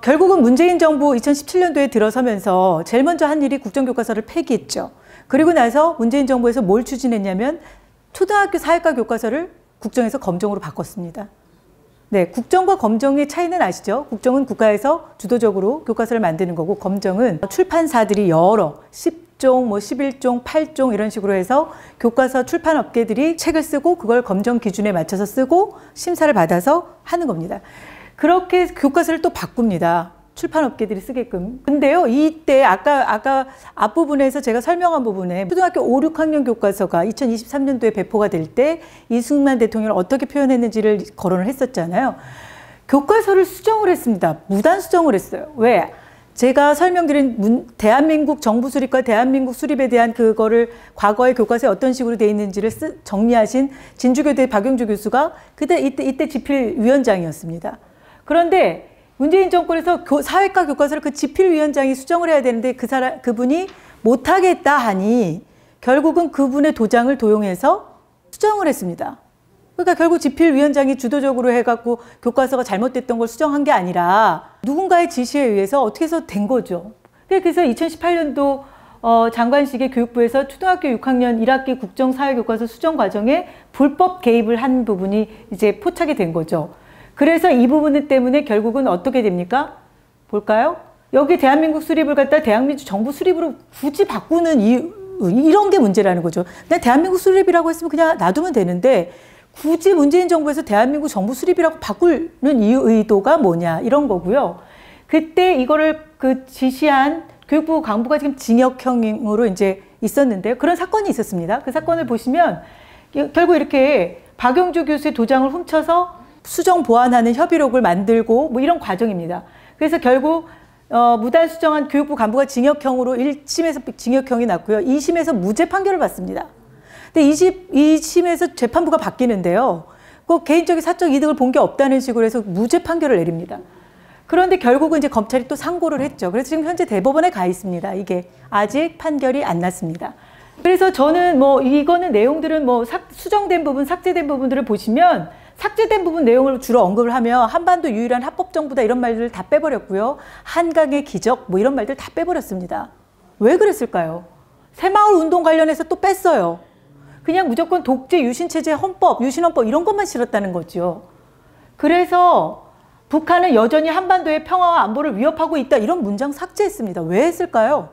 결국은 문재인 정부 2017년도에 들어서면서 제일 먼저 한 일이 국정교과서를 폐기했죠. 그리고 나서 문재인 정부에서 뭘 추진했냐면 초등학교 사회과 교과서를 국정에서 검정으로 바꿨습니다. 네, 국정과 검정의 차이는 아시죠? 국정은 국가에서 주도적으로 교과서를 만드는 거고, 검정은 출판사들이 여러 10종, 11종, 8종 이런 식으로 해서 교과서 출판업계들이 책을 쓰고 그걸 검정 기준에 맞춰서 쓰고 심사를 받아서 하는 겁니다. 그렇게 교과서를 또 바꿉니다. 출판업계들이 쓰게끔. 근데요, 이때 아까 앞부분에서 제가 설명한 부분에 초등학교 5, 6학년 교과서가 2023년도에 배포가 될 때 이승만 대통령을 어떻게 표현했는지를 거론을 했었잖아요. 교과서를 수정을 했습니다. 무단 수정을 했어요. 왜? 제가 설명드린 대한민국 정부 수립과 대한민국 수립에 대한 그거를 과거의 교과서에 어떤 식으로 되어 있는지를 정리하신 진주교대 박용주 교수가 이때 집필위원장이었습니다. 그런데 문재인 정권에서 사회과 교과서를 그 집필위원장이 수정을 해야 되는데 그분이 못하겠다 하니 결국은 그분의 도장을 도용해서 수정을 했습니다. 그러니까 결국 집필위원장이 주도적으로 해갖고 교과서가 잘못됐던 걸 수정한 게 아니라 누군가의 지시에 의해서 어떻게 해서 된 거죠. 그래서 2018년도 장관식의 교육부에서 초등학교 6학년 1학기 국정사회교과서 수정 과정에 불법 개입을 한 부분이 이제 포착이 된 거죠. 그래서 이 부분 때문에 결국은 어떻게 됩니까? 볼까요? 여기 대한민국 수립을 갖다 대한민국 정부 수립으로 굳이 바꾸는 이런 게 문제라는 거죠. 그냥 대한민국 수립이라고 했으면 그냥 놔두면 되는데 굳이 문재인 정부에서 대한민국 정부 수립이라고 바꾸는 의도가 뭐냐 이런 거고요. 그때 이거를 지시한 교육부 강부가 지금 징역형으로 이제 있었는데요. 그런 사건이 있었습니다. 그 사건을 보시면 결국 이렇게 박용주 교수의 도장을 훔쳐서 수정 보완하는 협의록을 만들고 뭐 이런 과정입니다. 그래서 결국 무단 수정한 교육부 간부가 징역형으로 1심에서 징역형이 났고요. 2심에서 무죄 판결을 받습니다. 근데 2심에서 재판부가 바뀌는데요. 그 개인적인 사적 이득을 본 게 없다는 식으로 해서 무죄 판결을 내립니다. 그런데 결국은 이제 검찰이 또 상고를 했죠. 그래서 지금 현재 대법원에 가 있습니다. 이게 아직 판결이 안 났습니다. 그래서 저는 이거는 내용들은 수정된 부분, 삭제된 부분들을 보시면 삭제된 부분 내용을 주로 언급을 하며 한반도 유일한 합법정부다 이런 말들을 다 빼버렸고요. 한강의 기적 이런 말들 다 빼버렸습니다. 왜 그랬을까요? 새마을 운동 관련해서 또 뺐어요. 그냥 무조건 독재, 유신체제, 헌법, 유신헌법 이런 것만 실었다는 거죠. 그래서 북한은 여전히 한반도의 평화와 안보를 위협하고 있다 이런 문장 삭제했습니다. 왜 했을까요?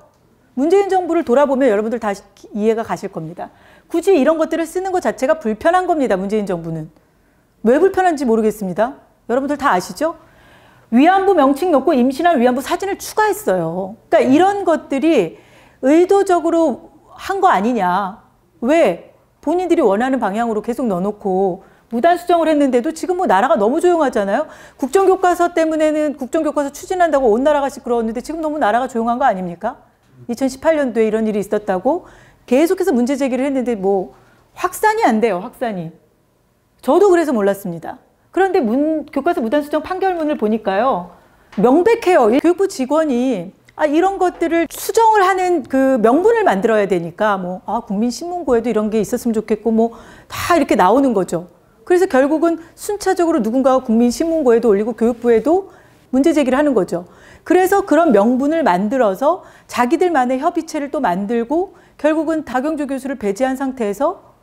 문재인 정부를 돌아보면 여러분들 다 이해가 가실 겁니다. 굳이 이런 것들을 쓰는 것 자체가 불편한 겁니다. 문재인 정부는. 왜 불편한지 모르겠습니다. 여러분들 다 아시죠? 위안부 명칭 넣고 임신한 위안부 사진을 추가했어요. 그러니까 이런 것들이 의도적으로 한 거 아니냐. 왜? 본인들이 원하는 방향으로 계속 넣어놓고 무단 수정을 했는데도 지금 나라가 너무 조용하잖아요. 국정교과서 때문에는 국정교과서 추진한다고 온 나라가 시끄러웠는데 지금 너무 나라가 조용한 거 아닙니까? 2018년도에 이런 일이 있었다고 계속해서 문제 제기를 했는데 확산이 안 돼요. 확산이. 저도 그래서 몰랐습니다. 그런데 교과서 무단 수정 판결문을 보니까요. 명백해요. 교육부 직원이 이런 것들을 수정을 하는 그 명분을 만들어야 되니까 국민신문고에도 이런 게 있었으면 좋겠고 다 이렇게 나오는 거죠. 그래서 결국은 순차적으로 누군가가 국민신문고에도 올리고 교육부에도 문제 제기를 하는 거죠. 그래서 그런 명분을 만들어서 자기들만의 협의체를 또 만들고 결국은 박용주 교수를 배제한 상태에서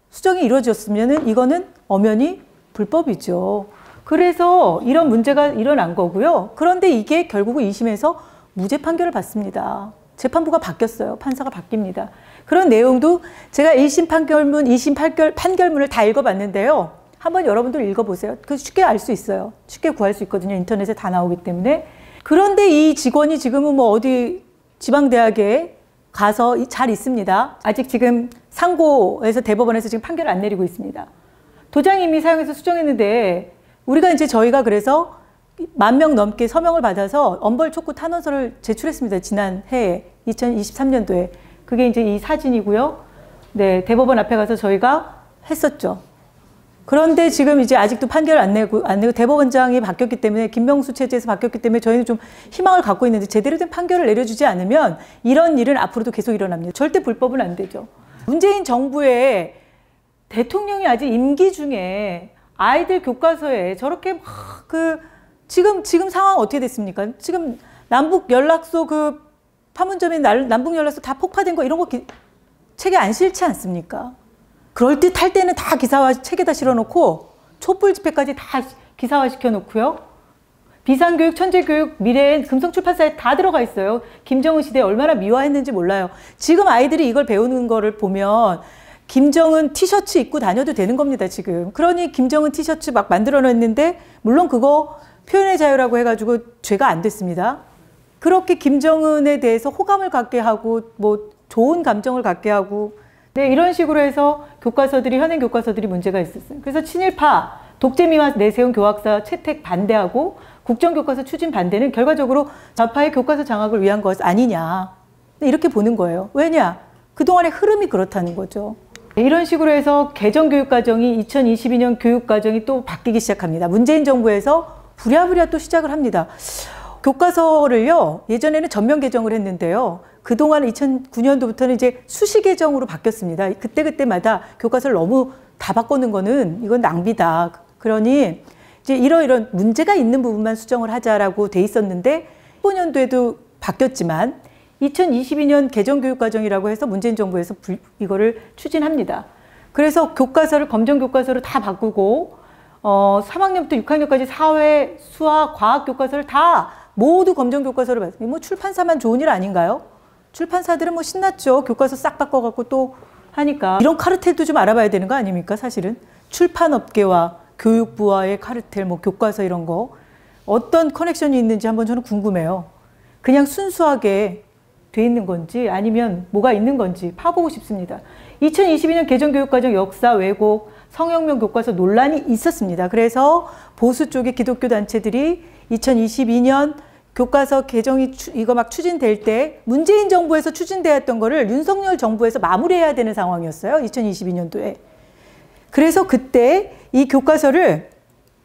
수정이 이루어졌으면 이거는 엄연히 불법이죠. 그래서 이런 문제가 일어난 거고요. 그런데 이게 결국은 2심에서 무죄 판결을 받습니다. 재판부가 바뀌었어요. 판사가 바뀝니다. 그런 내용도 제가 1심 판결문, 2심 판결문을 다 읽어봤는데요. 한번 여러분들 읽어보세요. 쉽게 알 수 있어요. 쉽게 구할 수 있거든요. 인터넷에 다 나오기 때문에. 그런데 이 직원이 지금은 어디 지방대학에 가서 잘 있습니다. 아직 지금 상고에서 대법원에서 지금 판결을 안 내리고 있습니다. 도장 이미 사용해서 수정했는데 저희가 그래서 10,000명 넘게 서명을 받아서 엄벌 촉구 탄원서를 제출했습니다. 지난 해에 2023년도에. 그게 이제 이 사진이고요. 네, 대법원 앞에 가서 저희가 했었죠. 그런데 지금 이제 아직도 판결을 안 내고 대법원장이 바뀌었기 때문에 김명수 체제에서 바뀌었기 때문에 저희는 좀 희망을 갖고 있는데 제대로 된 판결을 내려주지 않으면 이런 일은 앞으로도 계속 일어납니다. 절대 불법은 안 되죠. 문재인 정부의 대통령이 아직 임기 중에 아이들 교과서에 저렇게 지금 상황 어떻게 됐습니까? 지금 남북 연락소 그 판문점에 남북 연락소 다 폭파된 거 이런 거 책에 안 실지 않습니까? 그럴 듯 할 때는 다 기사화 책에다 실어놓고 촛불 집회까지 다 기사화 시켜놓고요. 비상교육, 천재교육, 미래엔 금성출판사에 다 들어가 있어요. 김정은 시대에 얼마나 미화했는지 몰라요. 지금 아이들이 이걸 배우는 거를 보면 김정은 티셔츠 입고 다녀도 되는 겁니다, 지금. 그러니 김정은 티셔츠 막 만들어놨는데 물론 그거 표현의 자유라고 해가지고 죄가 안 됐습니다. 그렇게 김정은에 대해서 호감을 갖게 하고 뭐 좋은 감정을 갖게 하고 네, 이런 식으로 해서 교과서들이 현행 교과서들이 문제가 있었어요. 그래서 친일파, 독재미화 내세운 교학사 채택 반대하고 국정교과서 추진 반대는 결과적으로 좌파의 교과서 장악을 위한 것 아니냐 이렇게 보는 거예요. 왜냐? 그동안의 흐름이 그렇다는 거죠. 이런 식으로 해서 개정교육과정이 2022년 교육과정이 또 바뀌기 시작합니다. 문재인 정부에서 부랴부랴 또 시작을 합니다. 교과서를요, 예전에는 전면 개정을 했는데요. 그동안 2009년도부터는 이제 수시 개정으로 바뀌었습니다. 그때마다 교과서를 너무 다 바꾸는 거는 이건 낭비다. 그러니 이제 이런 문제가 있는 부분만 수정을 하자라고 돼 있었는데 15년도에도 바뀌었지만 2022년 개정교육과정이라고 해서 문재인 정부에서 이거를 추진합니다. 그래서 교과서를 검정교과서로 다 바꾸고 3학년부터 6학년까지 사회, 수학, 과학 교과서를 다 모두 검정교과서로 봤습니다. 뭐 출판사만 좋은 일 아닌가요? 출판사들은 뭐 신났죠. 교과서 싹 바꿔갖고 또 하니까. 이런 카르텔도 좀 알아봐야 되는 거 아닙니까, 사실은? 출판업계와 교육부와의 카르텔, 뭐 교과서 이런 거. 어떤 커넥션이 있는지 한번 저는 궁금해요. 그냥 순수하게 돼 있는 건지 아니면 뭐가 있는 건지 파보고 싶습니다. 2022년 개정교육과정 역사 왜곡 성혁명 교과서 논란이 있었습니다. 그래서 보수 쪽의 기독교 단체들이 2022년 교과서 개정이 이거 막 추진될 때 문재인 정부에서 추진되었던 거를 윤석열 정부에서 마무리해야 되는 상황이었어요. 2022년도에. 그래서 그때 이 교과서를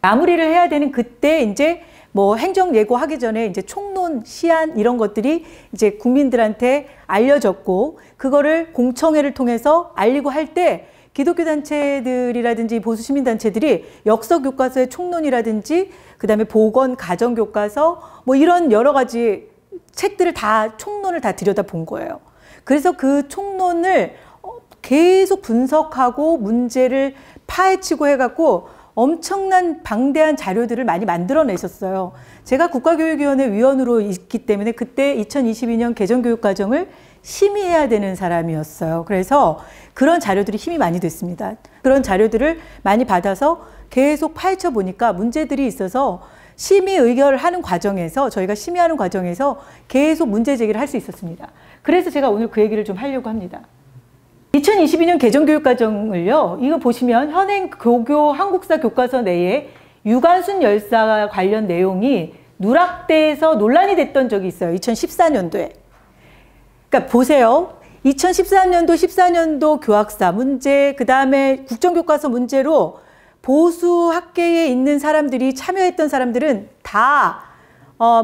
마무리를 해야 되는 그때 이제 뭐 행정 예고하기 전에 이제 총론, 시안 이런 것들이 이제 국민들한테 알려졌고 그거를 공청회를 통해서 알리고 할 때 기독교 단체들이라든지 보수 시민 단체들이 역사 교과서의 총론이라든지 그다음에 보건 가정 교과서 뭐 이런 여러 가지 책들을 다 총론을 다 들여다 본 거예요. 그래서 그 총론을 계속 분석하고 문제를 파헤치고 해갖고 엄청난 방대한 자료들을 많이 만들어내셨어요. 제가 국가교육위원회 위원으로 있기 때문에 그때 2022년 개정교육과정을 심의해야 되는 사람이었어요. 그래서 그런 자료들이 힘이 많이 됐습니다. 그런 자료들을 많이 받아서 계속 파헤쳐 보니까 문제들이 있어서 심의 의결을 하는 과정에서 저희가 심의하는 과정에서 계속 문제 제기를 할 수 있었습니다. 그래서 제가 오늘 그 얘기를 좀 하려고 합니다. 2022년 개정교육과정을요, 이거 보시면 현행 고교 한국사 교과서 내에 유관순 열사 관련 내용이 누락돼서 논란이 됐던 적이 있어요. 2014년도에. 그러니까 보세요. 2013년도, 14년도 교학사 문제, 그 다음에 국정교과서 문제로 보수 학계에 있는 사람들이 참여했던 사람들은 다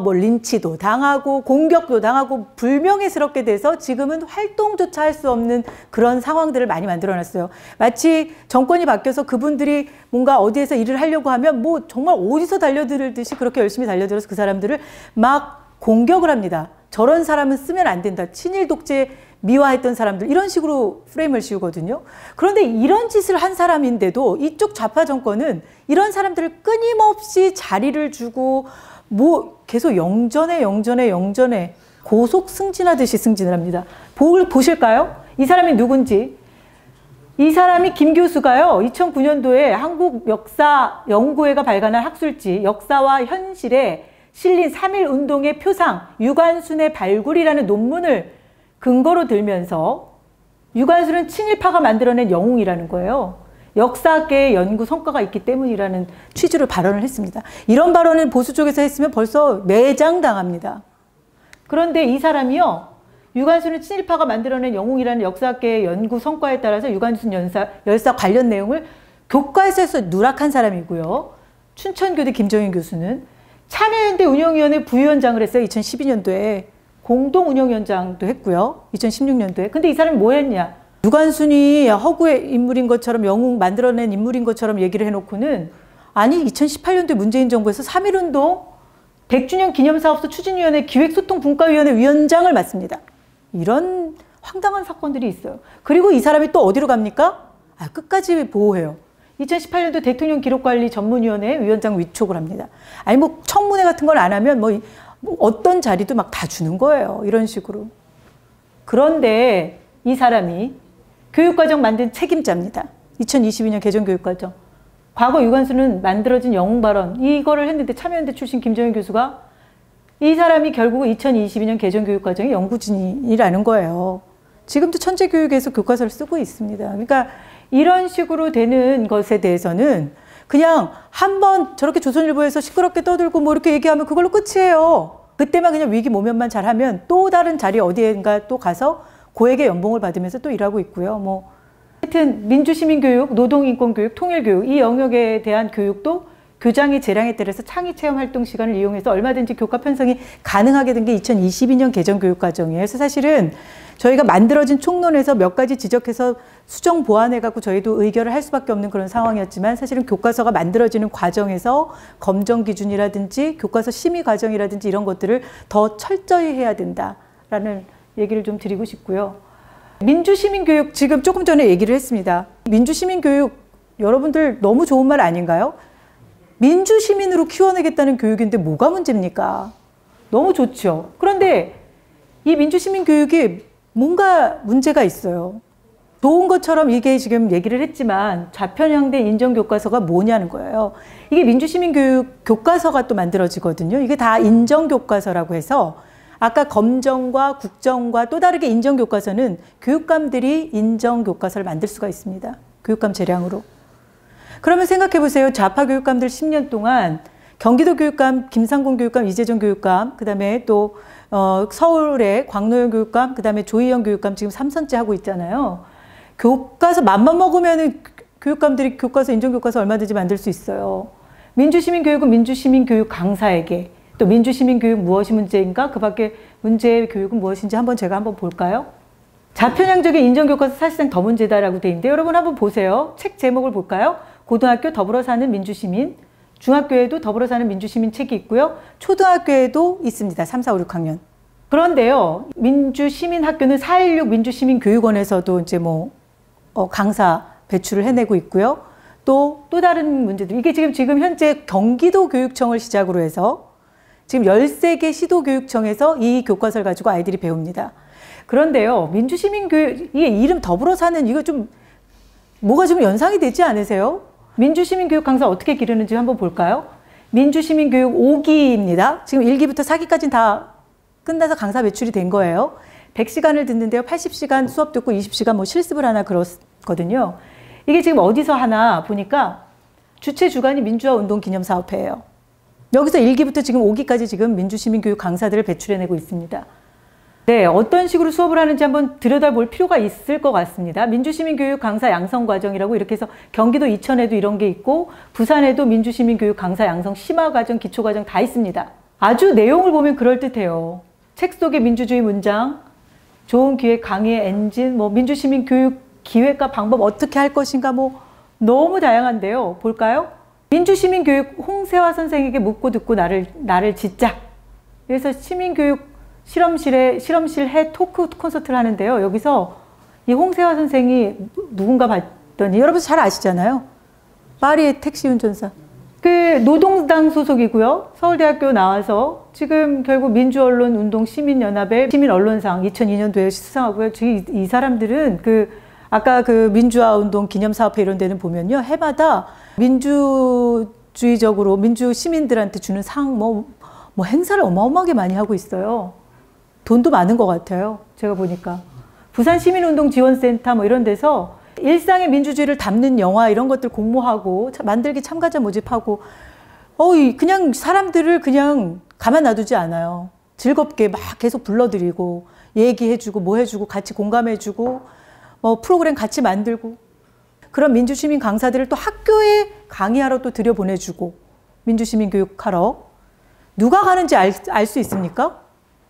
뭐 린치도 당하고 공격도 당하고 불명예스럽게 돼서 지금은 활동조차 할 수 없는 그런 상황들을 많이 만들어놨어요. 마치 정권이 바뀌어서 그분들이 뭔가 어디에서 일을 하려고 하면 뭐 정말 어디서 달려들듯이 그렇게 열심히 달려들어서 그 사람들을 막 공격을 합니다. 저런 사람은 쓰면 안 된다. 친일 독재 미화했던 사람들 이런 식으로 프레임을 씌우거든요. 그런데 이런 짓을 한 사람인데도 이쪽 좌파 정권은 이런 사람들을 끊임없이 자리를 주고 뭐 계속 영전에 고속 승진하듯이 승진을 합니다. 보실까요? 이 사람이 누군지. 이 사람이 김 교수가요. 2009년도에 한국역사연구회가 발간한 학술지 역사와 현실에 실린 3.1 운동의 표상 유관순의 발굴이라는 논문을 근거로 들면서 유관순은 친일파가 만들어낸 영웅이라는 거예요. 역사계의 연구 성과가 있기 때문이라는 취지로 발언을 했습니다. 이런 발언을 보수 쪽에서 했으면 벌써 매장당합니다. 그런데 이 사람이요. 유관순은 친일파가 만들어낸 영웅이라는 역사계의 연구 성과에 따라서 유관순 열사 관련 내용을 교과서에서 누락한 사람이고요. 춘천교대 김정인 교수는 참여연대 운영위원회 부위원장을 했어요. 2012년도에. 공동운영위원장도 했고요. 2016년도에. 근데 이 사람이 뭐 했냐. 유관순이 허구의 인물인 것처럼 영웅 만들어낸 인물인 것처럼 얘기를 해놓고는 아니 2018년도에 문재인 정부에서 3.1운동 100주년 기념사업소 추진위원회 기획소통분과위원회 위원장을 맡습니다. 이런 황당한 사건들이 있어요. 그리고 이 사람이 또 어디로 갑니까? 끝까지 보호해요. 2018년도 대통령 기록관리 전문위원회 위원장 위촉을 합니다. 아니 뭐 청문회 같은 걸 안 하면 뭐 어떤 자리도 막 다 주는 거예요. 이런 식으로. 그런데 이 사람이 교육과정 만든 책임자입니다. 2022년 개정교육과정. 과거 유관수는 만들어진 영웅발언 이거를 했는데 참여연대 출신 김정일 교수가 이 사람이 결국 2022년 개정교육과정의 연구진이라는 거예요. 지금도 천재교육에서 교과서를 쓰고 있습니다. 그러니까 이런 식으로 되는 것에 대해서는 그냥 한번 저렇게 조선일보에서 시끄럽게 떠들고 뭐 이렇게 얘기하면 그걸로 끝이에요. 그때만 그냥 위기 모면만 잘하면 또 다른 자리 어디엔가 또 가서 고액의 연봉을 받으면서 또 일하고 있고요. 뭐 하여튼 민주시민교육, 노동인권교육, 통일교육 이 영역에 대한 교육도 교장의 재량에 따라서 창의체험 활동 시간을 이용해서 얼마든지 교과 편성이 가능하게 된 게 2022년 개정교육과정이에요. 그래서 사실은 저희가 만들어진 총론에서 몇 가지 지적해서 수정 보완해갖고 저희도 의결을 할 수밖에 없는 그런 상황이었지만 사실은 교과서가 만들어지는 과정에서 검정 기준이라든지 교과서 심의 과정이라든지 이런 것들을 더 철저히 해야 된다라는 얘기를 좀 드리고 싶고요. 민주시민교육 지금 조금 전에 얘기를 했습니다. 민주시민교육 여러분들 너무 좋은 말 아닌가요? 민주시민으로 키워내겠다는 교육인데 뭐가 문제입니까? 너무 좋죠. 그런데 이 민주시민교육이 뭔가 문제가 있어요. 좋은 것처럼 이게 지금 얘기를 했지만 좌편향된 인정교과서가 뭐냐는 거예요. 이게 민주시민교육 교과서가 또 만들어지거든요. 이게 다 인정교과서라고 해서 아까 검정과 국정과 또 다르게 인정교과서는 교육감들이 인정교과서를 만들 수가 있습니다. 교육감 재량으로. 그러면 생각해 보세요. 좌파 교육감들 10년 동안 경기도 교육감, 김상곤 교육감, 이재정 교육감, 그 다음에 또 서울의 광노현 교육감, 그 다음에 조희영 교육감 지금 3선째 하고 있잖아요. 교과서 맘만 먹으면 교육감들이 교과서, 인정교과서 얼마든지 만들 수 있어요. 민주시민교육은 민주시민교육 강사에게 또 민주시민교육 무엇이 문제인가? 그 밖에 문제의 교육은 무엇인지 제가 한번 볼까요? 좌편향적인 인정교과서 사실상 더 문제다라고 돼 있는데 여러분 한번 보세요. 책 제목을 볼까요? 고등학교 더불어 사는 민주시민, 중학교에도 더불어 사는 민주시민 책이 있고요. 초등학교에도 있습니다. 3, 4, 5, 6학년. 그런데요. 민주시민학교는 4.16 민주시민교육원에서도 이제 강사 배출을 해내고 있고요. 또 다른 문제들. 이게 지금 현재 경기도 교육청을 시작으로 해서 지금 13개 시도교육청에서 이 교과서를 가지고 아이들이 배웁니다. 그런데요. 민주시민교육, 이게 이름 더불어 사는 이거 좀 뭐가 좀 연상이 되지 않으세요? 민주시민교육 강사 어떻게 기르는지 한번 볼까요? 민주시민교육 5기입니다. 지금 1기부터 4기까지는 다 끝나서 강사 배출이 된 거예요. 100시간을 듣는데요. 80시간 수업 듣고 20시간 실습을 하나 그렇거든요. 이게 지금 어디서 하나 보니까 주최 주관이 민주화운동기념사업회예요. 여기서 1기부터 지금 5기까지 지금 민주시민교육 강사들을 배출해내고 있습니다. 네, 어떤 식으로 수업을 하는지 한번 들여다볼 필요가 있을 것 같습니다. 민주시민교육 강사 양성과정이라고 이렇게 해서 경기도 이천에도 이런 게 있고 부산에도 민주시민교육 강사 양성 심화과정, 기초과정 다 있습니다. 아주 내용을 보면 그럴듯해요. 책 속의 민주주의 문장, 좋은 기획 강의의 엔진, 민주시민교육 기획과 방법 어떻게 할 것인가 너무 다양한데요. 볼까요? 민주시민교육 홍세화 선생에게 묻고 듣고 나를 짓자. 그래서 시민교육 실험실 해 토크 콘서트를 하는데요. 여기서 이 홍세화 선생이 누군가 봤더니 여러분 잘 아시잖아요. 파리의 택시 운전사. 노동당 소속이고요. 서울대학교 나와서 지금 결국 민주언론운동 시민연합의 시민언론상 2002년도에 수상하고요. 이 사람들은 아까 민주화운동 기념사업회 이런 데는 보면요. 해마다 민주주의적으로 민주 시민들한테 주는 상 행사를 어마어마하게 많이 하고 있어요. 돈도 많은 것 같아요. 제가 보니까. 부산시민운동지원센터 이런 데서 일상의 민주주의를 담는 영화 이런 것들 공모하고 만들기 참가자 모집하고 그냥 사람들을 그냥 가만 놔두지 않아요. 즐겁게 막 계속 불러들이고 얘기해주고 해주고 같이 공감해주고 프로그램 같이 만들고 그런 민주시민 강사들을 또 학교에 강의하러 또 들여보내주고 민주시민 교육하러 누가 가는지 알 수 있습니까?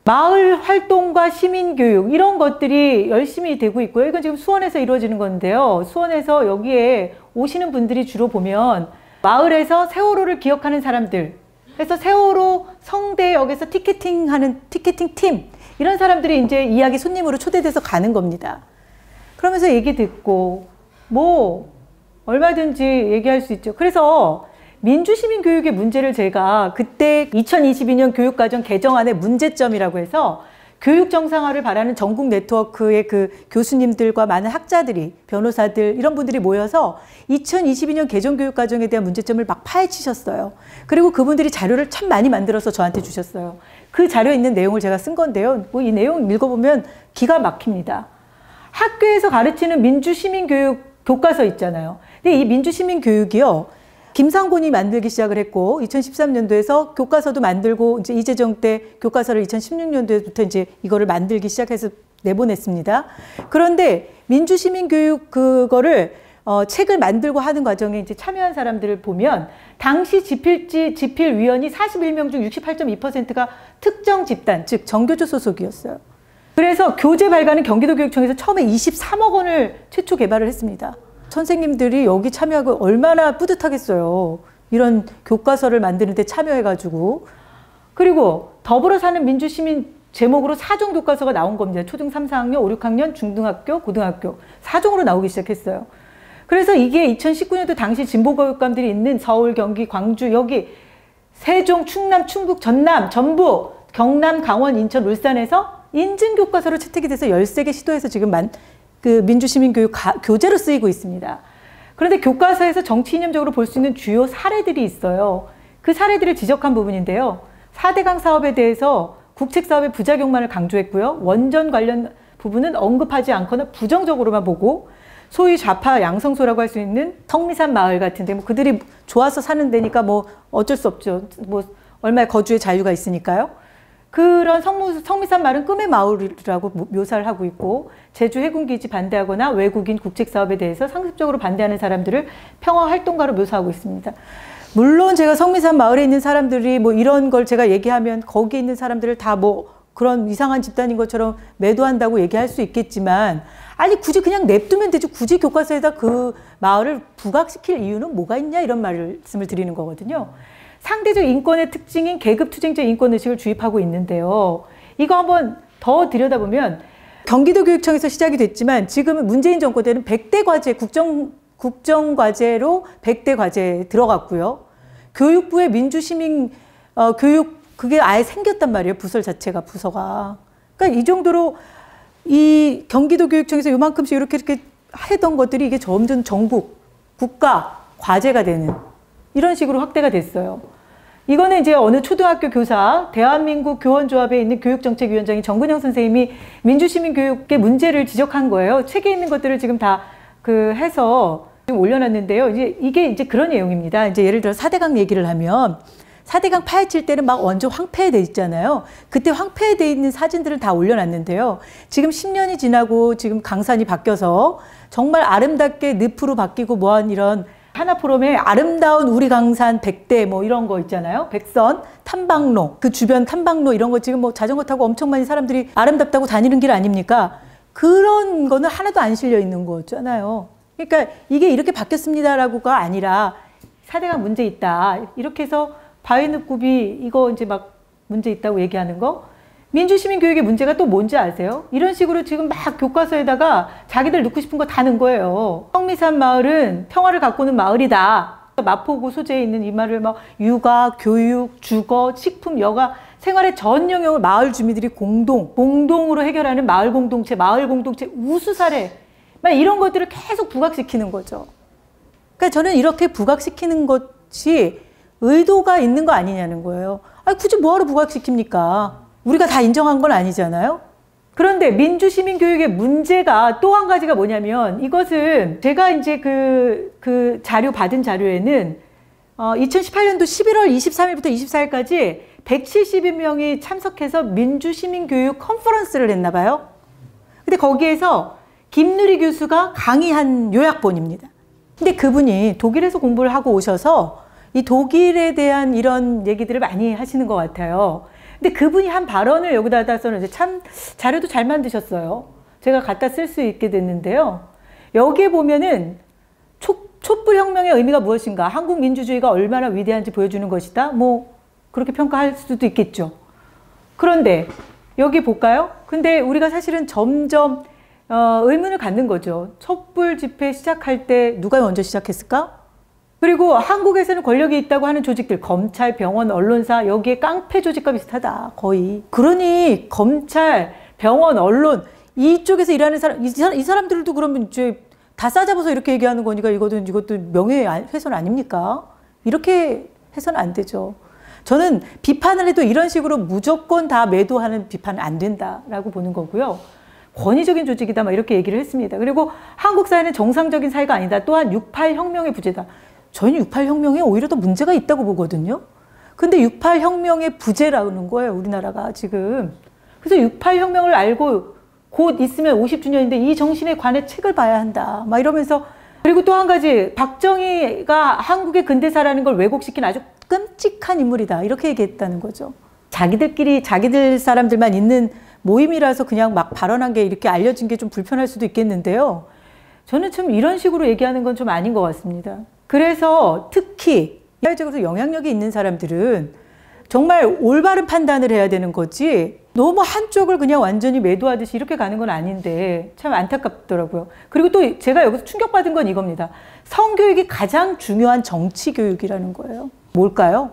마을 활동과 시민교육 이런 것들이 열심히 되고 있고요. 이건 지금 수원에서 이루어지는 건데요. 수원에서 여기에 오시는 분들이 주로 보면 마을에서 세월호를 기억하는 사람들 그래서 세월호 성대역에서 티켓팅하는 티켓팅 팀 이런 사람들이 이제 이야기 손님으로 초대돼서 가는 겁니다. 그러면서 얘기 듣고 뭐 얼마든지 얘기할 수 있죠. 그래서 민주시민교육의 문제를 제가 그때 2022년 교육과정 개정안의 문제점이라고 해서 교육 정상화를 바라는 전국 네트워크의 그 교수님들과 많은 학자들이, 변호사들 이런 분들이 모여서 2022년 개정교육과정에 대한 문제점을 막 파헤치셨어요. 그리고 그분들이 자료를 참 많이 만들어서 저한테 주셨어요. 그 자료에 있는 내용을 제가 쓴 건데요. 뭐 이 내용 읽어보면 기가 막힙니다. 학교에서 가르치는 민주시민교육 교과서 있잖아요. 근데 이 민주시민교육이요. 김상곤이 만들기 시작을 했고 2013년도에서 교과서도 만들고 이제 이재정 때 교과서를 2016년도에부터 이제 이거를 만들기 시작해서 내보냈습니다. 그런데 민주시민교육 그거를 책을 만들고 하는 과정에 이제 참여한 사람들을 보면 당시 집필위원이 41명 중 68.2%가 특정 집단, 즉 정교조 소속이었어요. 그래서 교재 발간은 경기도교육청에서 처음에 23억 원을 최초 개발을 했습니다. 선생님들이 여기 참여하고 얼마나 뿌듯하겠어요. 이런 교과서를 만드는데 참여해가지고. 그리고 더불어 사는 민주시민 제목으로 4종 교과서가 나온 겁니다. 초등 3, 4학년, 5, 6학년, 중등학교, 고등학교 4종으로 나오기 시작했어요. 그래서 이게 2019년도 당시 진보교육감들이 있는 서울, 경기, 광주, 여기 세종, 충남, 충북, 전남, 전북, 경남, 강원, 인천, 울산에서 인증교과서로 채택이 돼서 13개 시도에서 지금 그 민주시민교육 교재로 쓰이고 있습니다. 그런데 교과서에서 정치 이념적으로 볼 수 있는 주요 사례들이 있어요. 그 사례들을 지적한 부분인데요. 4대강 사업에 대해서 국책사업의 부작용만을 강조했고요. 원전 관련 부분은 언급하지 않거나 부정적으로만 보고 소위 좌파 양성소라고 할 수 있는 성미산 마을 같은데 뭐 그들이 좋아서 사는 데니까 뭐 어쩔 수 없죠. 뭐 얼마의 거주의 자유가 있으니까요. 그런 성미산 마을은 꿈의 마을이라고 묘사를 하고 있고 제주 해군기지 반대하거나 외국인 국책사업에 대해서 상습적으로 반대하는 사람들을 평화활동가로 묘사하고 있습니다. 물론 제가 성미산 마을에 있는 사람들이 뭐 이런 걸 제가 얘기하면 거기 있는 사람들을 다 뭐 그런 이상한 집단인 것처럼 매도한다고 얘기할 수 있겠지만 아니 굳이 그냥 냅두면 되지 굳이 교과서에다 그 마을을 부각시킬 이유는 뭐가 있냐 이런 말씀을 드리는 거거든요. 상대적 인권의 특징인 계급투쟁적 인권의식을 주입하고 있는데요. 이거 한번 더 들여다보면 경기도교육청에서 시작이 됐지만 지금은 문재인 정권 때는 100대 과제, 국정과제로 100대 과제에 들어갔고요. 교육부의 민주시민 교육 그게 아예 생겼단 말이에요. 부서 자체가 부서가. 그러니까 이 정도로 이 경기도교육청에서 요만큼씩 이렇게 하던 것들이 이게 점점 전국, 국가 과제가 되는 이런 식으로 확대가 됐어요. 이거는 이제 어느 초등학교 교사, 대한민국 교원조합에 있는 교육정책위원장인 정근영 선생님이 민주시민교육의 문제를 지적한 거예요. 책에 있는 것들을 지금 다 해서 지금 올려놨는데요. 이게 이제 그런 내용입니다. 이제 예를 들어 4대강 얘기를 하면 4대강 파헤칠 때는 막 완전 황폐돼 있잖아요. 그때 황폐돼 있는 사진들을 다 올려놨는데요. 지금 10년이 지나고 지금 강산이 바뀌어서 정말 아름답게 늪으로 바뀌고 뭐한 이런 하나포럼의 아름다운 우리 강산 100대 뭐 이런 거 있잖아요. 백선, 탐방로, 그 주변 탐방로 이런 거 지금 뭐 자전거 타고 엄청 많이 사람들이 아름답다고 다니는 길 아닙니까? 그런 거는 하나도 안 실려 있는 거잖아요. 그러니까 이게 이렇게 바뀌었습니다라고가 아니라 4대강 문제 있다. 이렇게 해서 바위늪굽이 이거 이제 막 문제 있다고 얘기하는 거. 민주시민교육의 문제가 또 뭔지 아세요? 이런 식으로 지금 막 교과서에다가 자기들 넣고 싶은 거 다 넣은 거예요. 성미산 마을은 평화를 가꾸는 마을이다. 마포구 소재에 있는 이 말을 막 육아, 교육, 주거, 식품, 여가, 생활의 전 영역을 마을 주민들이 공동으로 해결하는 마을 공동체 우수 사례. 막 이런 것들을 계속 부각시키는 거죠. 그러니까 저는 이렇게 부각시키는 것이 의도가 있는 거 아니냐는 거예요. 아니, 굳이 뭐하러 부각시킵니까? 우리가 다 인정한 건 아니잖아요. 그런데 민주시민교육의 문제가 또 한 가지가 뭐냐면 이것은 제가 이제 그 자료 받은 자료에는 2018년도 11월 23일부터 24일까지 170여명이 참석해서 민주시민교육 컨퍼런스를 했나 봐요. 근데 거기에서 김누리 교수가 강의한 요약본입니다. 근데 그분이 독일에서 공부를 하고 오셔서 이 독일에 대한 이런 얘기들을 많이 하시는 것 같아요. 근데 그분이 한 발언을 여기다 써놓은 참 자료도 잘 만드셨어요. 제가 갖다 쓸 수 있게 됐는데요. 여기에 보면은 촛불혁명의 의미가 무엇인가? 한국 민주주의가 얼마나 위대한지 보여주는 것이다. 뭐 그렇게 평가할 수도 있겠죠. 그런데 여기 볼까요? 근데 우리가 사실은 점점 의문을 갖는 거죠. 촛불 집회 시작할 때 누가 먼저 시작했을까? 그리고 한국에서는 권력이 있다고 하는 조직들, 검찰, 병원, 언론사, 여기에 깡패 조직과 비슷하다, 거의. 그러니 검찰, 병원, 언론 이쪽에서 일하는 사람, 이 사람들도 그러면 이제 다 싸잡아서 이렇게 얘기하는 거니까 이것도 명예훼손 아닙니까? 이렇게 해서는 안 되죠. 저는 비판을 해도 이런 식으로 무조건 다 매도하는 비판은 안 된다라고 보는 거고요. 권위적인 조직이다 막 이렇게 얘기를 했습니다. 그리고 한국 사회는 정상적인 사회가 아니다. 또한 6.8 혁명의 부재다. 저는 6.8 혁명에 오히려 더 문제가 있다고 보거든요. 근데 6.8 혁명의 부재라는 거예요, 우리나라가 지금. 그래서 6.8 혁명을 알고 곧 있으면 50주년인데 이 정신에 관해 책을 봐야 한다. 막 이러면서. 그리고 또 한 가지, 박정희가 한국의 근대사라는 걸 왜곡시킨 아주 끔찍한 인물이다. 이렇게 얘기했다는 거죠. 자기들 사람들만 있는 모임이라서 그냥 막 발언한 게 이렇게 알려진 게 좀 불편할 수도 있겠는데요. 저는 좀 이런 식으로 얘기하는 건 좀 아닌 것 같습니다. 그래서 특히 사회적으로 영향력이 있는 사람들은 정말 올바른 판단을 해야 되는 거지 너무 한쪽을 그냥 완전히 매도하듯이 이렇게 가는 건 아닌데 참 안타깝더라고요. 그리고 또 제가 여기서 충격받은 건 이겁니다. 성교육이 가장 중요한 정치 교육이라는 거예요. 뭘까요?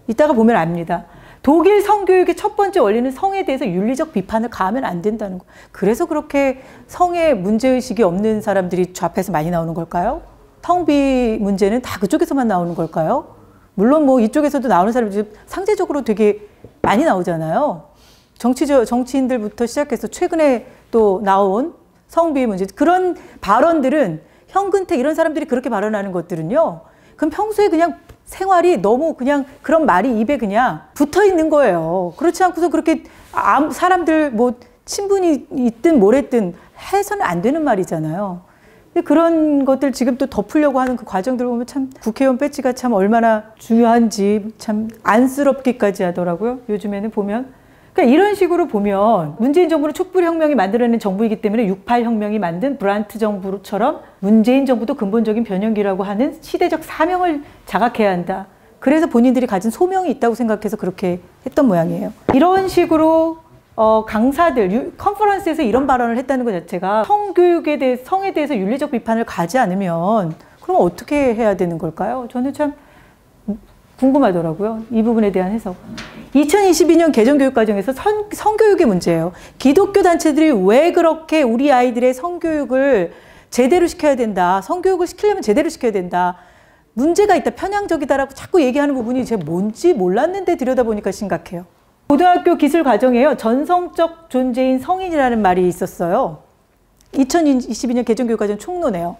이따가 보면 압니다. 독일 성교육의 첫 번째 원리는 성에 대해서 윤리적 비판을 가하면 안 된다는 거. 그래서 그렇게 성에 문제의식이 없는 사람들이 좌파에서 많이 나오는 걸까요? 성비 문제는 다 그쪽에서만 나오는 걸까요? 물론 뭐 이쪽에서도 나오는 사람들이 상대적으로 되게 많이 나오잖아요. 정치인들부터 시작해서 최근에 또 나온 성비 문제, 그런 발언들은 현근택 이런 사람들이 그렇게 발언하는 것들은요. 그럼 평소에 그냥 생활이 너무 그냥 그런 말이 입에 그냥 붙어 있는 거예요. 그렇지 않고서 그렇게 사람들 뭐 친분이 있든 뭐랬든 해서는 안 되는 말이잖아요. 근데 그런 것들 지금 또 덮으려고 하는 그 과정들 보면 참 국회의원 배지가 참 얼마나 중요한지 참 안쓰럽기까지 하더라고요. 요즘에는 보면. 그러니까 이런 식으로 보면 문재인 정부는 촛불혁명이 만들어낸 정부이기 때문에 6.8 혁명이 만든 브란트 정부처럼 문재인 정부도 근본적인 변형기라고 하는 시대적 사명을 자각해야 한다. 그래서 본인들이 가진 소명이 있다고 생각해서 그렇게 했던 모양이에요. 이런 식으로 강사들, 컨퍼런스에서 이런 발언을 했다는 것 자체가 성교육에 대해, 성에 대해서 윤리적 비판을 가지 않으면 그럼 어떻게 해야 되는 걸까요? 저는 참 궁금하더라고요. 이 부분에 대한 해석. 2022년 개정교육과정에서 성교육의 문제예요. 기독교 단체들이 왜 그렇게 우리 아이들의 성교육을 제대로 시켜야 된다. 성교육을 시키려면 제대로 시켜야 된다. 문제가 있다. 편향적이다라고 자꾸 얘기하는 부분이 제가 뭔지 몰랐는데 들여다보니까 심각해요. 고등학교 기술 과정에요. 전성적 존재인 성인이라는 말이 있었어요. 2022년 개정교육과정 총론에요.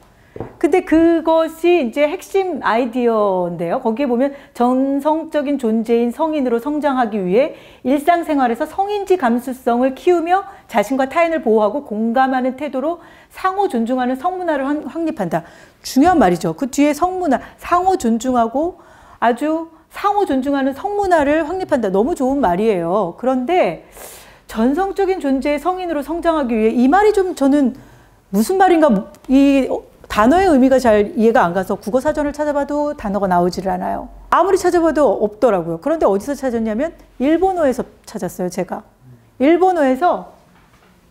근데 그것이 이제 핵심 아이디어인데요. 거기에 보면 전성적인 존재인 성인으로 성장하기 위해 일상생활에서 성인지 감수성을 키우며 자신과 타인을 보호하고 공감하는 태도로 상호 존중하는 성문화를 확립한다. 중요한 말이죠. 그 뒤에 성문화, 상호 존중하고 아주 상호 존중하는 성문화를 확립한다. 너무 좋은 말이에요. 그런데 전성적인 존재의 성인으로 성장하기 위해 이 말이 좀 저는 무슨 말인가 이 단어의 의미가 잘 이해가 안 가서 국어사전을 찾아봐도 단어가 나오지를 않아요. 아무리 찾아봐도 없더라고요. 그런데 어디서 찾았냐면 일본어에서 찾았어요, 제가. 일본어에서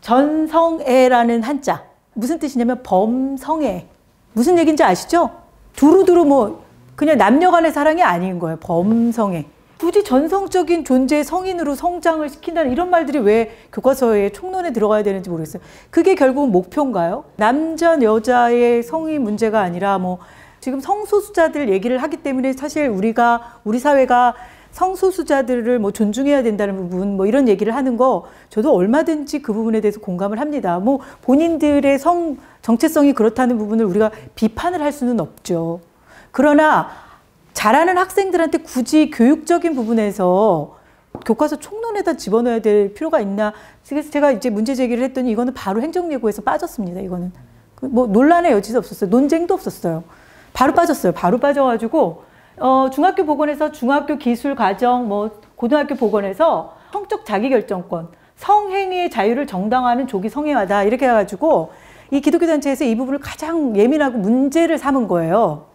전성애라는 한자. 무슨 뜻이냐면 범성애. 무슨 얘기인지 아시죠? 두루두루 뭐 그냥 남녀 간의 사랑이 아닌 거예요. 범성애. 굳이 전성적인 존재의 성인으로 성장을 시킨다는 이런 말들이 왜 교과서에 총론에 들어가야 되는지 모르겠어요. 그게 결국은 목표인가요? 남자, 여자의 성이 문제가 아니라 뭐 지금 성소수자들 얘기를 하기 때문에 사실 우리 사회가 성소수자들을 뭐 존중해야 된다는 부분 뭐 이런 얘기를 하는 거 저도 얼마든지 그 부분에 대해서 공감을 합니다. 뭐 본인들의 성 정체성이 그렇다는 부분을 우리가 비판을 할 수는 없죠. 그러나 잘하는 학생들한테 굳이 교육적인 부분에서 교과서 총론에다 집어넣어야 될 필요가 있나. 그래서 제가 이제 문제 제기를 했더니 이거는 바로 행정예고에서 빠졌습니다. 이거는 뭐 논란의 여지도 없었어요. 논쟁도 없었어요. 바로 빠졌어요. 바로 빠져가지고 중학교 보건에서 중학교 기술 과정, 뭐 고등학교 보건에서 성적 자기결정권, 성행위의 자유를 정당화하는 조기 성애화다 이렇게 해가지고 이 기독교 단체에서 이 부분을 가장 예민하고 문제를 삼은 거예요.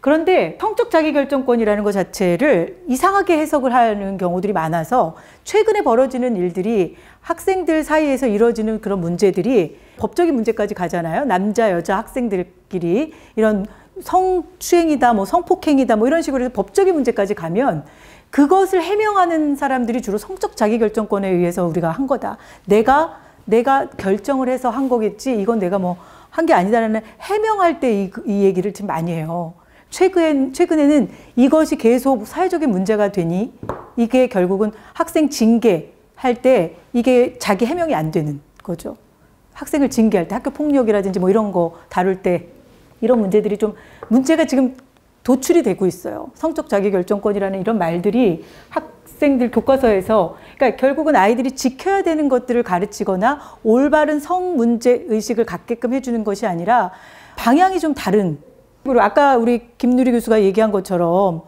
그런데 성적 자기결정권이라는 것 자체를 이상하게 해석을 하는 경우들이 많아서 최근에 벌어지는 일들이 학생들 사이에서 이루어지는 그런 문제들이 법적인 문제까지 가잖아요. 남자, 여자 학생들끼리 이런 성추행이다, 뭐 성폭행이다, 뭐 이런 식으로 해서 법적인 문제까지 가면 그것을 해명하는 사람들이 주로 성적 자기결정권에 의해서 우리가 한 거다. 내가 결정을 해서 한 거겠지. 이건 내가 뭐 한 게 아니다라는 해명할 때 이 얘기를 지금 많이 해요. 최근에는 이것이 계속 사회적인 문제가 되니 이게 결국은 학생 징계할 때 이게 자기 해명이 안 되는 거죠. 학생을 징계할 때 학교 폭력이라든지 뭐 이런 거 다룰 때 이런 문제들이 좀 문제가 지금 도출이 되고 있어요. 성적 자기결정권이라는 이런 말들이 학생들 교과서에서 그러니까 결국은 아이들이 지켜야 되는 것들을 가르치거나 올바른 성 문제 의식을 갖게끔 해주는 것이 아니라 방향이 좀 다른. 그리고 아까 우리 김누리 교수가 얘기한 것처럼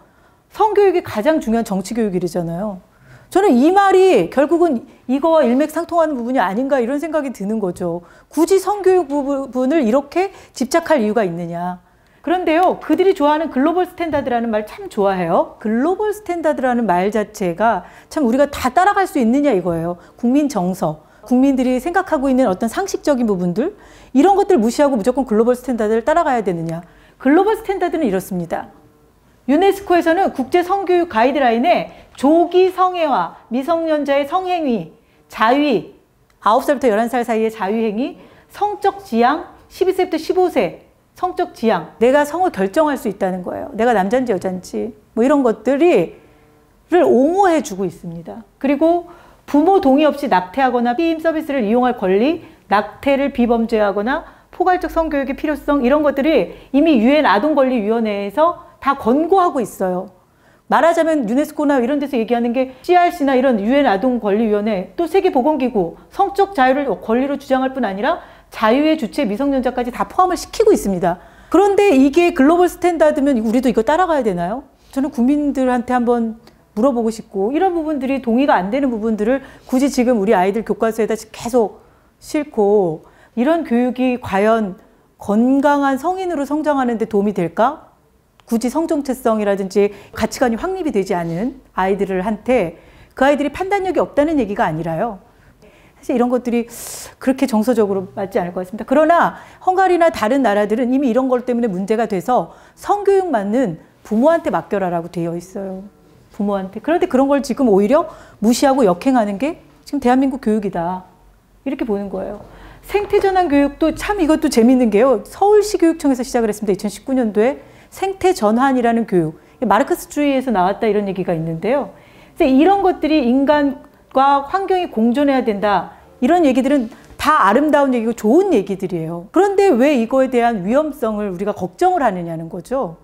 성교육이 가장 중요한 정치교육이잖아요. 저는 이 말이 결국은 이거와 일맥상통하는 부분이 아닌가 이런 생각이 드는 거죠. 굳이 성교육 부분을 이렇게 집착할 이유가 있느냐. 그런데요, 그들이 좋아하는 글로벌 스탠다드라는 말 참 좋아해요. 글로벌 스탠다드라는 말 자체가 참 우리가 다 따라갈 수 있느냐 이거예요. 국민 정서, 국민들이 생각하고 있는 어떤 상식적인 부분들 이런 것들 무시하고 무조건 글로벌 스탠다드를 따라가야 되느냐. 글로벌 스탠다드는 이렇습니다. 유네스코에서는 국제 성교육 가이드라인에 조기 성애와 미성년자의 성행위, 자위, 9살부터 11살 사이의 자위행위, 성적 지향, 12세부터 15세, 성적 지향, 내가 성을 결정할 수 있다는 거예요. 내가 남자인지 여자인지 뭐 이런 것들을 옹호해 주고 있습니다. 그리고 부모 동의 없이 낙태하거나 피임 서비스를 이용할 권리, 낙태를 비범죄하거나 포괄적 성교육의 필요성 이런 것들이 이미 유엔 아동권리위원회에서 다 권고하고 있어요. 말하자면 유네스코나 이런 데서 얘기하는 게 CRC나 이런 유엔 아동권리위원회 또 세계보건기구 성적 자유를 권리로 주장할 뿐 아니라 자유의 주체 미성년자까지 다 포함을 시키고 있습니다. 그런데 이게 글로벌 스탠다드면 우리도 이거 따라가야 되나요? 저는 국민들한테 한번 물어보고 싶고 이런 부분들이 동의가 안 되는 부분들을 굳이 지금 우리 아이들 교과서에다 계속 싣고 이런 교육이 과연 건강한 성인으로 성장하는 데 도움이 될까? 굳이 성정체성이라든지 가치관이 확립이 되지 않은 아이들한테 그 아이들이 판단력이 없다는 얘기가 아니라요. 사실 이런 것들이 그렇게 정서적으로 맞지 않을 것 같습니다. 그러나 헝가리나 다른 나라들은 이미 이런 것 때문에 문제가 돼서 성교육만은 부모한테 맡겨라라고 되어 있어요. 부모한테. 그런데 그런 걸 지금 오히려 무시하고 역행하는 게 지금 대한민국 교육이다. 이렇게 보는 거예요. 생태전환 교육도 참 이것도 재밌는 게요. 서울시 교육청에서 시작을 했습니다. 2019년도에 생태전환이라는 교육. 마르크스주의에서 나왔다 이런 얘기가 있는데요. 그래서 이런 것들이 인간과 환경이 공존해야 된다. 이런 얘기들은 다 아름다운 얘기고 좋은 얘기들이에요. 그런데 왜 이거에 대한 위험성을 우리가 걱정을 하느냐는 거죠.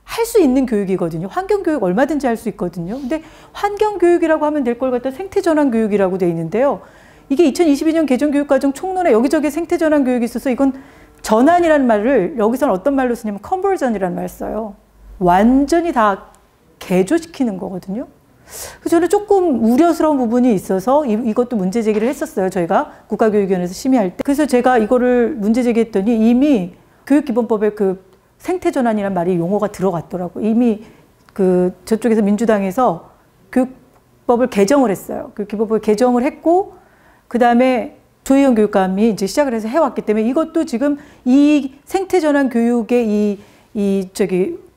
할 수 있는 교육이거든요. 환경교육 얼마든지 할 수 있거든요. 근데 환경교육이라고 하면 될 걸 갖다 생태전환 교육이라고 돼 있는데요. 이게 2022년 개정교육과정 총론에 여기저기 생태전환 교육이 있어서 이건 전환이라는 말을 여기서는 어떤 말로 쓰냐면 컨버전이라는 말을 써요. 완전히 다 개조시키는 거거든요. 그래서 저는 조금 우려스러운 부분이 있어서 이것도 문제 제기를 했었어요. 저희가 국가교육위원회에서 심의할 때. 그래서 제가 이거를 문제 제기했더니 이미 교육기본법에 그 생태전환이라는 말이 용어가 들어갔더라고요. 이미 저쪽에서 민주당에서 교육법을 개정을 했어요. 교육기본법을 개정을 했고 그 다음에 조희연 교육감이 이제 시작을 해서 해왔기 때문에 이것도 지금 이 생태전환 교육의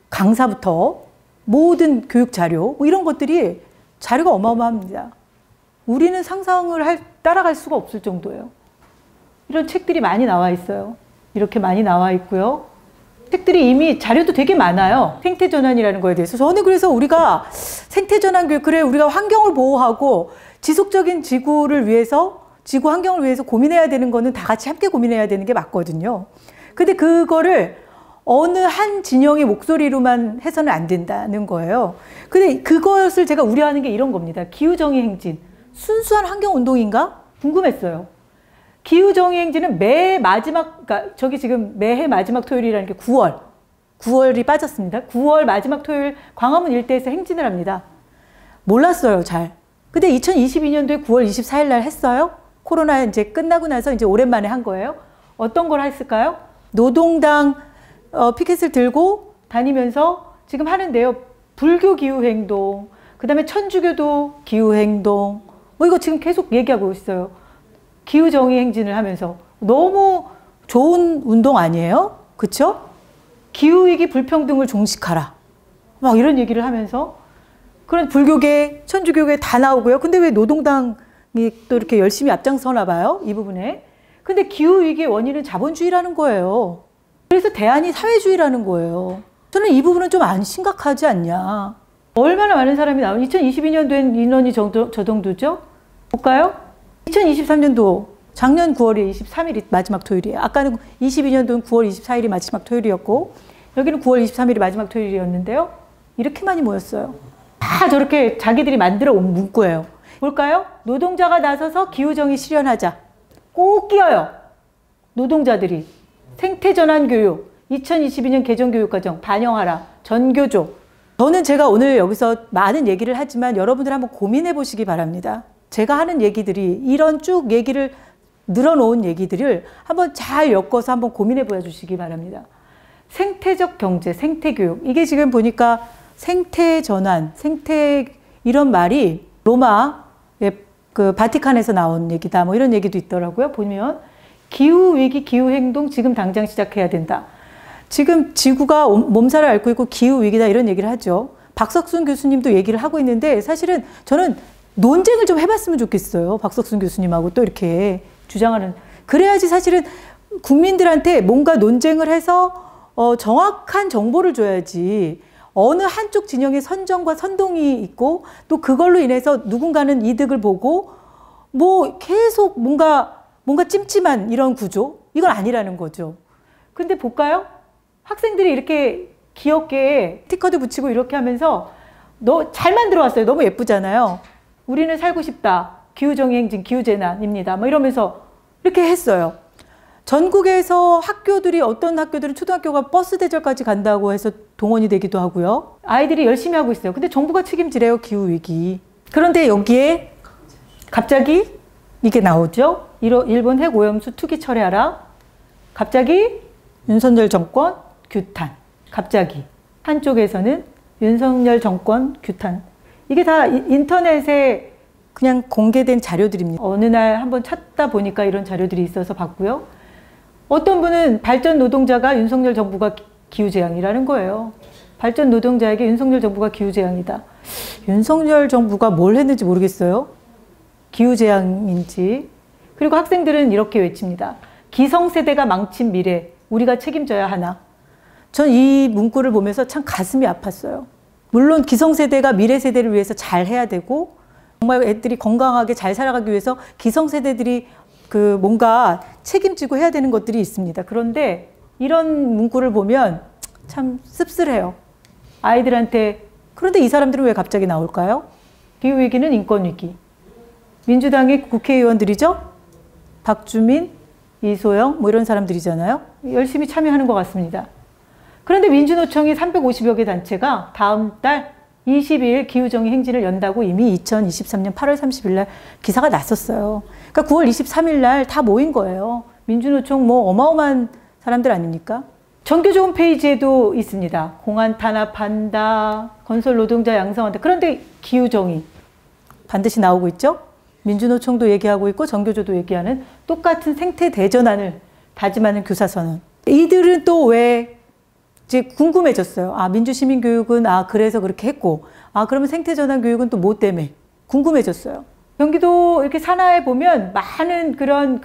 강사부터 모든 교육 자료 뭐 이런 것들이 자료가 어마어마합니다. 우리는 상상을 따라갈 수가 없을 정도예요. 이런 책들이 많이 나와 있어요. 이렇게 많이 나와 있고요. 책들이 이미 자료도 되게 많아요. 생태전환이라는 거에 대해서. 저는 그래서 우리가 생태전환 교육, 그래 우리가 환경을 보호하고 지속적인 지구를 위해서 지구 환경을 위해서 고민해야 되는 거는 다 같이 함께 고민해야 되는 게 맞거든요. 근데 그거를 어느 한 진영의 목소리로만 해서는 안 된다는 거예요. 근데 그것을 제가 우려하는 게 이런 겁니다. 기후정의 행진. 순수한 환경운동인가? 궁금했어요. 기후정의 행진은 매해 마지막, 그러니까 저기 지금 매해 마지막 토요일이라는 게 9월이 빠졌습니다. 9월 마지막 토요일 광화문 일대에서 행진을 합니다. 몰랐어요, 잘. 근데 2022년도에 9월 24일 날 했어요. 코로나 이제 끝나고 나서 이제 오랜만에 한 거예요. 어떤 걸 했을까요? 노동당 피켓을 들고 다니면서 지금 하는데요. 불교 기후행동, 그 다음에 천주교도 기후행동, 뭐 이거 지금 계속 얘기하고 있어요. 기후정의 행진을 하면서. 너무 좋은 운동 아니에요? 그쵸? 기후위기 불평등을 종식하라. 막 이런 얘기를 하면서 그런 불교계, 천주교계 다 나오고요. 근데 왜 노동당이 또 이렇게 열심히 앞장서나 봐요? 이 부분에. 근데 기후위기의 원인은 자본주의라는 거예요. 그래서 대안이 사회주의라는 거예요. 저는 이 부분은 좀 안 심각하지 않냐. 얼마나 많은 사람이 나오는 2022년도엔 인원이 저 정도죠? 볼까요? 2023년도 작년 9월 23일이 마지막 토요일이에요. 아까는 22년도는 9월 24일이 마지막 토요일이었고 여기는 9월 23일이 마지막 토요일이었는데요. 이렇게 많이 모였어요. 다 저렇게 자기들이 만들어 온 문구예요. 볼까요? 노동자가 나서서 기후정의 실현하자. 꼭 끼어요. 노동자들이. 생태전환 교육, 2022년 개정교육과정 반영하라. 전교조. 저는 제가 오늘 여기서 많은 얘기를 하지만 여러분들 한번 고민해 보시기 바랍니다. 제가 하는 얘기들이 이런 쭉 얘기를 늘어놓은 얘기들을 한번 잘 엮어서 한번 고민해 보여주시기 바랍니다. 생태적 경제, 생태교육. 이게 지금 보니까 생태전환, 생태 이런 말이 로마 그 바티칸에서 나온 얘기다. 뭐 이런 얘기도 있더라고요. 보면 기후위기, 기후행동 지금 당장 시작해야 된다. 지금 지구가 몸살을 앓고 있고 기후위기다 이런 얘기를 하죠. 박석순 교수님도 얘기를 하고 있는데 사실은 저는 논쟁을 좀 해봤으면 좋겠어요. 박석순 교수님하고 또 이렇게 주장하는. 그래야지 사실은 국민들한테 뭔가 논쟁을 해서 정확한 정보를 줘야지. 어느 한쪽 진영의 선정과 선동이 있고 또 그걸로 인해서 누군가는 이득을 보고 뭐 계속 뭔가 찜찜한 이런 구조? 이건 아니라는 거죠. 근데 볼까요? 학생들이 이렇게 귀엽게 스티커도 붙이고 이렇게 하면서 잘 만들어 왔어요. 너무 예쁘잖아요. 우리는 살고 싶다. 기후정의 행진, 기후재난입니다. 뭐 이러면서 이렇게 했어요. 전국에서 학교들이 어떤 학교들은 초등학교가 버스 대절까지 간다고 해서 동원이 되기도 하고요. 아이들이 열심히 하고 있어요. 근데 정부가 책임지래요. 기후위기. 그런데 여기에 갑자기 이게 나오죠. 일본 핵오염수 투기 철회하라. 갑자기 윤석열 정권 규탄. 갑자기 한쪽에서는 윤석열 정권 규탄. 이게 다 인터넷에 그냥 공개된 자료들입니다. 어느 날 한번 찾다 보니까 이런 자료들이 있어서 봤고요. 어떤 분은 발전 노동자가 윤석열 정부가 기후재앙이라는 거예요. 발전 노동자에게 윤석열 정부가 기후재앙이다. 윤석열 정부가 뭘 했는지 모르겠어요. 기후재앙인지. 그리고 학생들은 이렇게 외칩니다. 기성세대가 망친 미래, 우리가 책임져야 하나. 전 이 문구를 보면서 참 가슴이 아팠어요. 물론 기성세대가 미래세대를 위해서 잘 해야 되고 정말 애들이 건강하게 잘 살아가기 위해서 기성세대들이 뭔가 책임지고 해야 되는 것들이 있습니다. 그런데 이런 문구를 보면 참 씁쓸해요. 아이들한테. 그런데 이 사람들은 왜 갑자기 나올까요? 기후위기는 인권위기. 민주당의 국회의원들이죠? 박주민, 이소영 뭐 이런 사람들이잖아요. 열심히 참여하는 것 같습니다. 그런데 민주노총이 350여 개 단체가 다음 달 22일 기후정의 행진을 연다고 이미 2023년 8월 30일 날 기사가 났었어요. 그러니까 9월 23일 날 다 모인 거예요. 민주노총 뭐 어마어마한 사람들 아닙니까? 전교조 홈페이지에도 있습니다. 공안 탄압한다, 건설 노동자 양성한다. 그런데 기후정의 반드시 나오고 있죠? 민주노총도 얘기하고 있고 전교조도 얘기하는 똑같은 생태 대전환을 다짐하는 교사선언. 이들은 또 왜 이제 궁금해졌어요. 아, 민주시민교육은 그래서 그렇게 했고, 그러면 생태전환 교육은 또 뭐 때문에? 궁금해졌어요. 경기도 이렇게 산하에 보면 많은 그런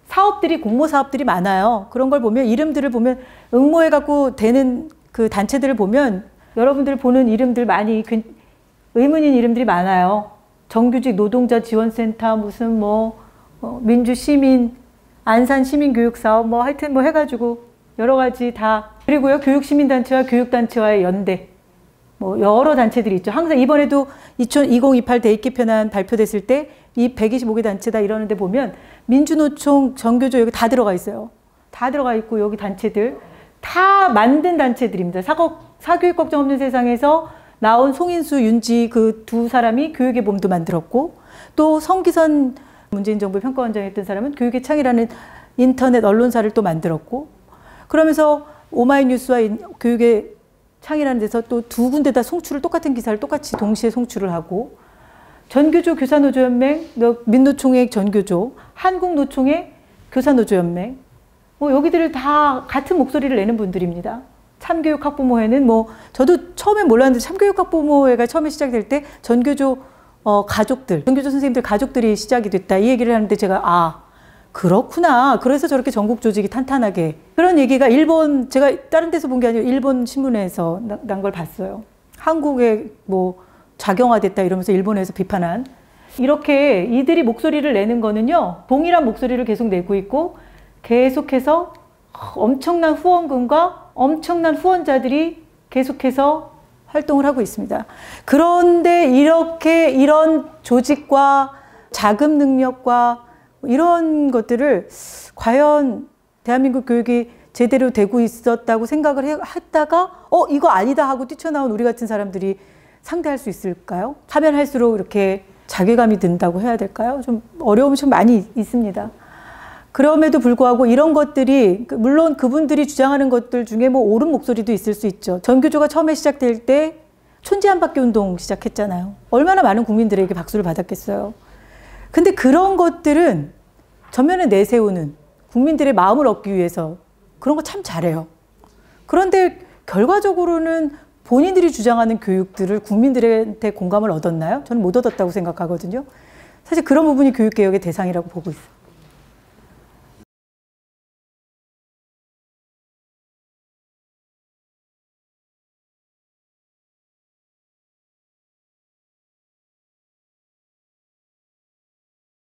사업들이, 공모 사업들이 많아요. 그런 걸 보면, 이름들을 보면, 응모해갖고 되는 그 단체들을 보면, 여러분들 보는 이름들 많이, 의문인 이름들이 많아요. 정규직 노동자 지원센터, 무슨 민주시민, 안산시민교육사업, 하여튼 해가지고, 여러 가지 다. 그리고요, 교육시민단체와 교육단체와의 연대. 여러 단체들이 있죠. 항상 이번에도 2028 대입 개편안 발표됐을 때 이 125개 단체다 이러는데 보면 민주노총, 전교조 여기 다 들어가 있어요. 다 들어가 있고 여기 단체들 다 만든 단체들입니다. 사교육 걱정 없는 세상에서 나온 송인수, 윤지 그 두 사람이 교육의 봄도 만들었고 또 성기선 문재인 정부 평가원장 했던 사람은 교육의 창이라는 인터넷 언론사를 또 만들었고 그러면서 오마이뉴스와 교육의 창이라는 데서 또 두 군데다 송출을 똑같은 기사를 똑같이 동시에 송출을 하고 전교조 교사노조연맹, 민노총의 전교조, 한국노총의 교사노조연맹 여기들을 다 같은 목소리를 내는 분들입니다. 참교육 학부모회는 저도 처음엔 몰랐는데 참교육 학부모회가 처음에 시작될 때 전교조 가족들, 전교조 선생님들 가족들이 시작이 됐다 이 얘기를 하는데 제가 그렇구나. 그래서 저렇게 전국 조직이 탄탄하게 그런 얘기가 제가 다른 데서 본 게 아니라 일본 신문에서 난 걸 봤어요. 한국에 작용화됐다 이러면서 일본에서 비판한 이렇게 이들이 목소리를 내는 거는요 동일한 목소리를 계속 내고 있고 계속해서 엄청난 후원금과 엄청난 후원자들이 계속해서 활동을 하고 있습니다. 그런데 이런 조직과 자금 능력과 이런 것들을 과연 대한민국 교육이 제대로 되고 있었다고 생각을 했다가 이거 아니다 하고 뛰쳐나온 우리 같은 사람들이 상대할 수 있을까요? 하면 할수록 이렇게 자괴감이 든다고 해야 될까요? 좀 어려움이 좀 많이 있습니다. 그럼에도 불구하고 이런 것들이 물론 그분들이 주장하는 것들 중에 옳은 목소리도 있을 수 있죠. 전교조가 처음에 시작될 때 촌지 한 바퀴 운동 시작했잖아요. 얼마나 많은 국민들에게 박수를 받았겠어요. 근데 그런 것들은 전면에 내세우는 국민들의 마음을 얻기 위해서 그런 거 참 잘해요. 그런데 결과적으로는 본인들이 주장하는 교육들을 국민들한테 공감을 얻었나요? 저는 못 얻었다고 생각하거든요. 사실 그런 부분이 교육개혁의 대상이라고 보고 있어요.